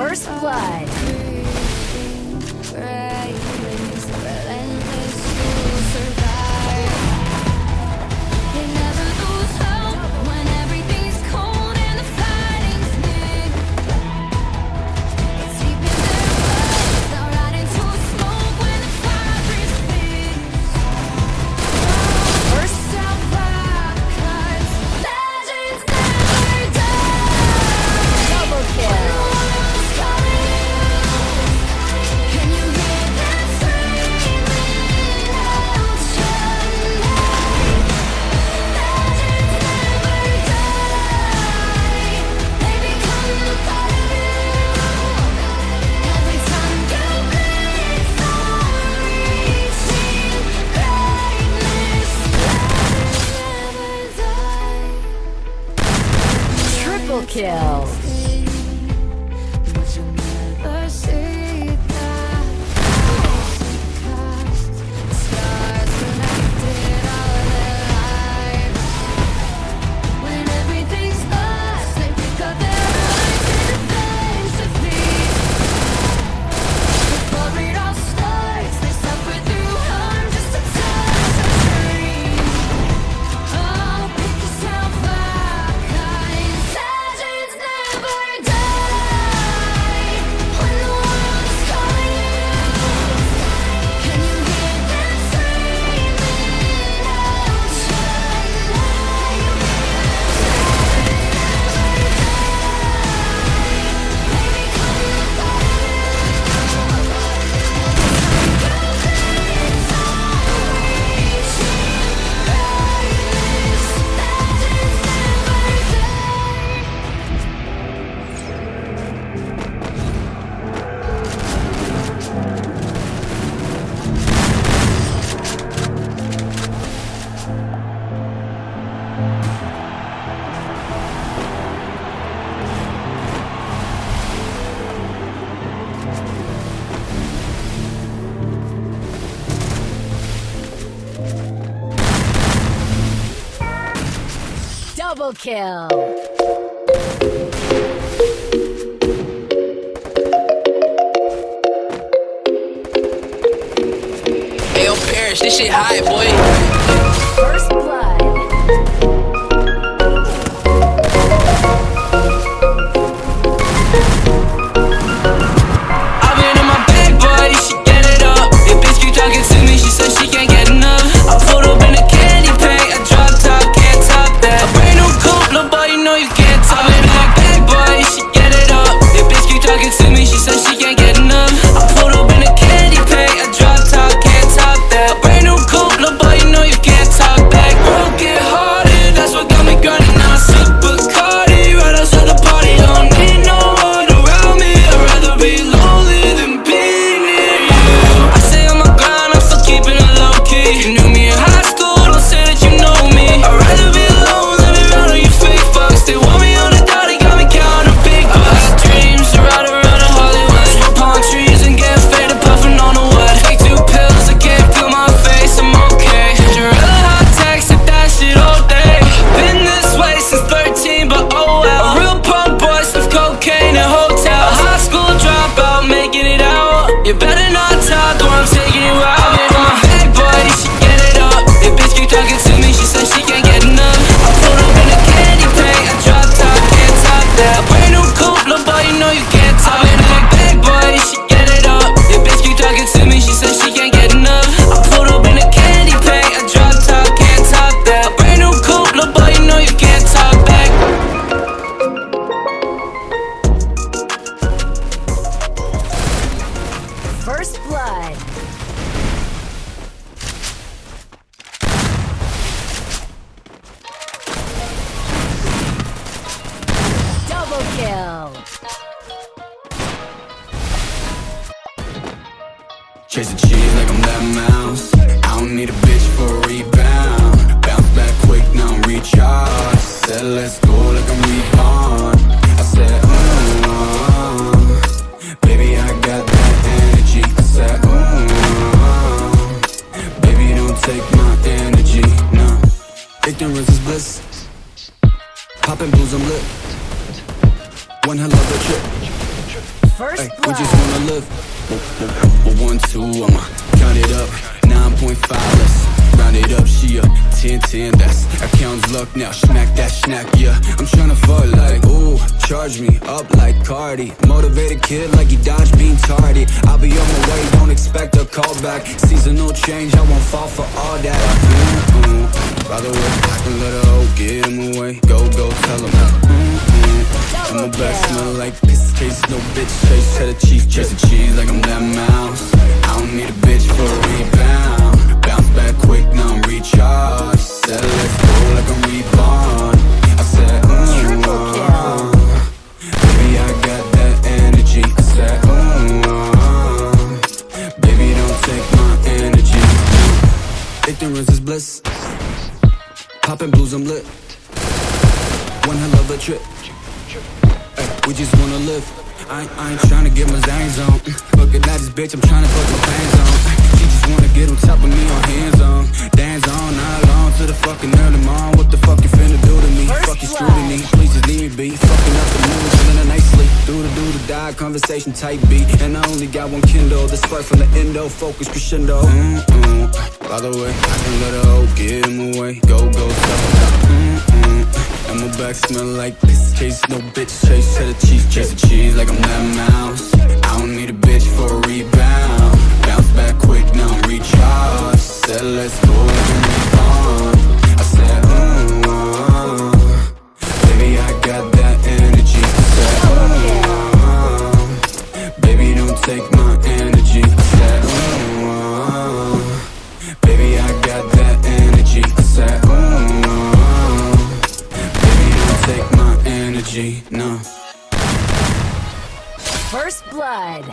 First blood. Kill. Double kill. Ayo, Parrish, this shit high, boy. First blood. I've been in my bag, boy, she get it up. If bitch keep talking to me, she said she can't get enough. I pulled up in a candy paint, a drop top, can't top that. A brand new coupe, little boy, you know you can't top. I've been in my bag, boy, she get it up. If bitch keep talking to me, she said she can't get enough. I pulled up in a candy paint, a drop top, can't top that. A brand new coupe, little boy, you know you can't talk back. World get harder, that's what got me grinding. Now I super Cardi, right outside the party. Don't need no one around me, I'd rather be lonely than be near you. I say on my grind, I'm still keeping it low key. You knew me in high school, don't say that you know me. I'd rather be alone than be around all you fake fucks. They want me on the dot, they got me counting big bucks. I got dreams to ride around in Hollywood, smoke palm trees and get faded, puffing on the wood. Take 2 pills, I can't feel my face, I'm okay. Gorilla hot text, if that shit all day. Been this way since 13, but oh well. A real punk boy, since cocaine and hotels. A high school dropout, making it out. You better not talk, or I'm taking you out. I've been in my bag, boy, she get it up. If bitch keep talking to me, she said she can't get enough. I pulled up in a candy paint, a drop top, can't top that. A brand new coupe, little boy, you know you can't top. I've been in my bag, boy, she get it up. If bitch keep talking to me, she said she can't get enough. I pulled up in a candy paint, a drop top, can't top that. A brand new coupe, little boy, you know you can't talk back. First blood. Double kill. Chasing cheese like I'm that mouse. I don't need a bitch for a rebound. Bounce back quick, now I'm recharged. Said let's go like I'm reborn. I said, baby, I got that energy. I said, baby, don't take my energy, no. Ignorance is bliss. Popping blues, I'm lit. One hell of a trip. First Ay, we blood. just wanna live. 1, 2, I'ma count it up. 9.5, let's round it up. She up 10, 10, that's account's luck now. Smack that snack, yeah. I'm tryna fuck like, ooh, charge me up like Cardi. Motivated kid like he dodged being tardy. I'll be on my way, don't expect a call back. Seasonal change, I won't fall for all that. By the way, I can let her hoe get him away. Go, tell him. And my back smell like piss case, no bitch chase. Cheddar cheese, chasing cheese like I'm that mouse. I don't need a bitch for a rebound. Bounce back quick, now I'm recharged. Said let's go like I'm reborn. I said, baby, I got that energy. I said, baby, don't take my energy. Ignorance is bliss. Poppin' blues, I'm lit. One hell of a trip. Ay, we just wanna live. I ain't tryna get my zangs on. Looking at this bitch, I'm tryna put my pants on. She just wanna get on top of me on hands on. Dance on, not long to the fucking early morning. What the fuck you finna do to me? First Fuck you blood. scrutiny. Please just leave me be. Fucking up the mood, feeling it nicely. Do the die, conversation type beat. And I only got one Kindle. The spark from the endo, focus crescendo. By the way, I can let her hoe get him away. Go, tell her. And my back smell like piss case, no bitch chase. Cheddar cheese, chasing cheese like I'm that mouse. I don't need a bitch for a rebound. Bounce back quick, now I'm recharged. Said let's go like I'm reborn. I said, baby, I got that energy. I said, baby, don't take my energy. I said, baby, I got that energy. I said, take my energy, no. First blood.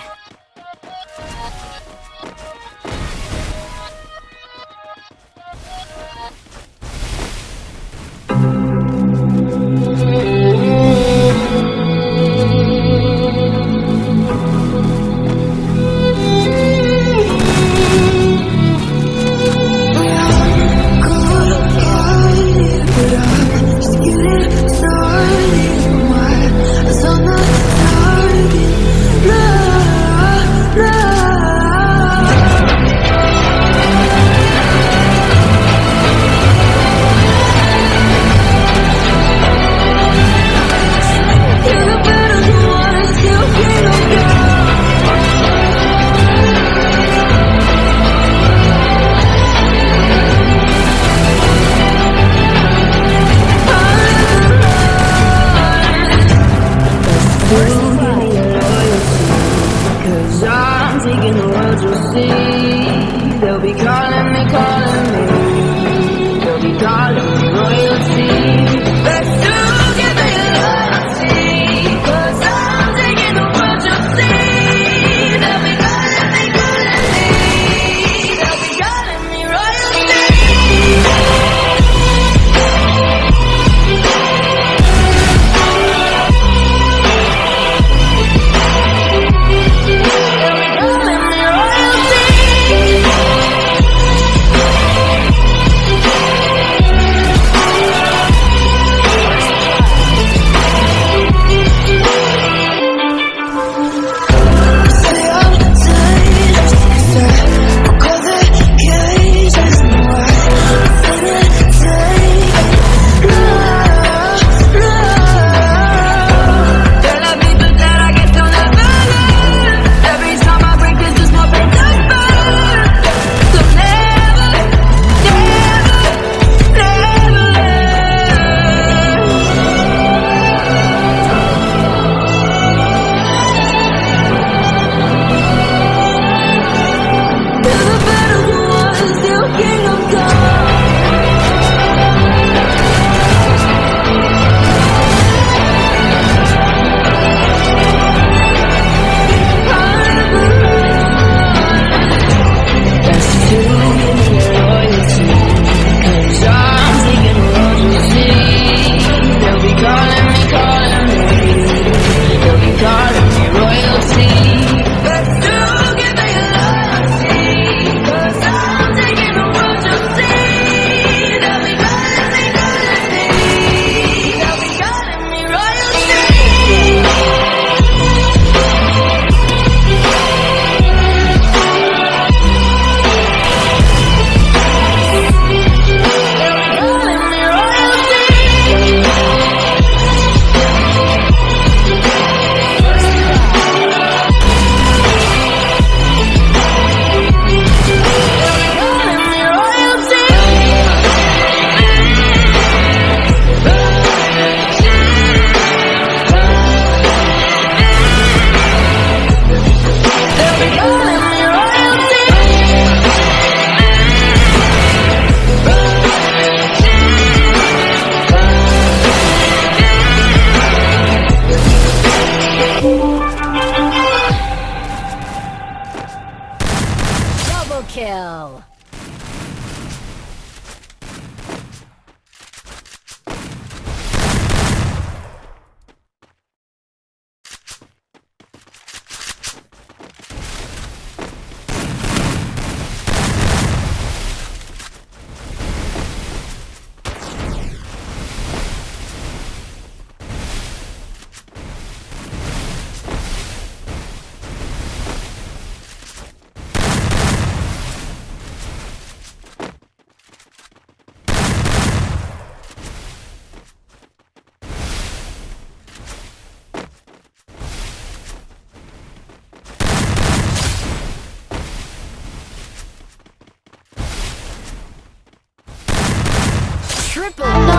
Triple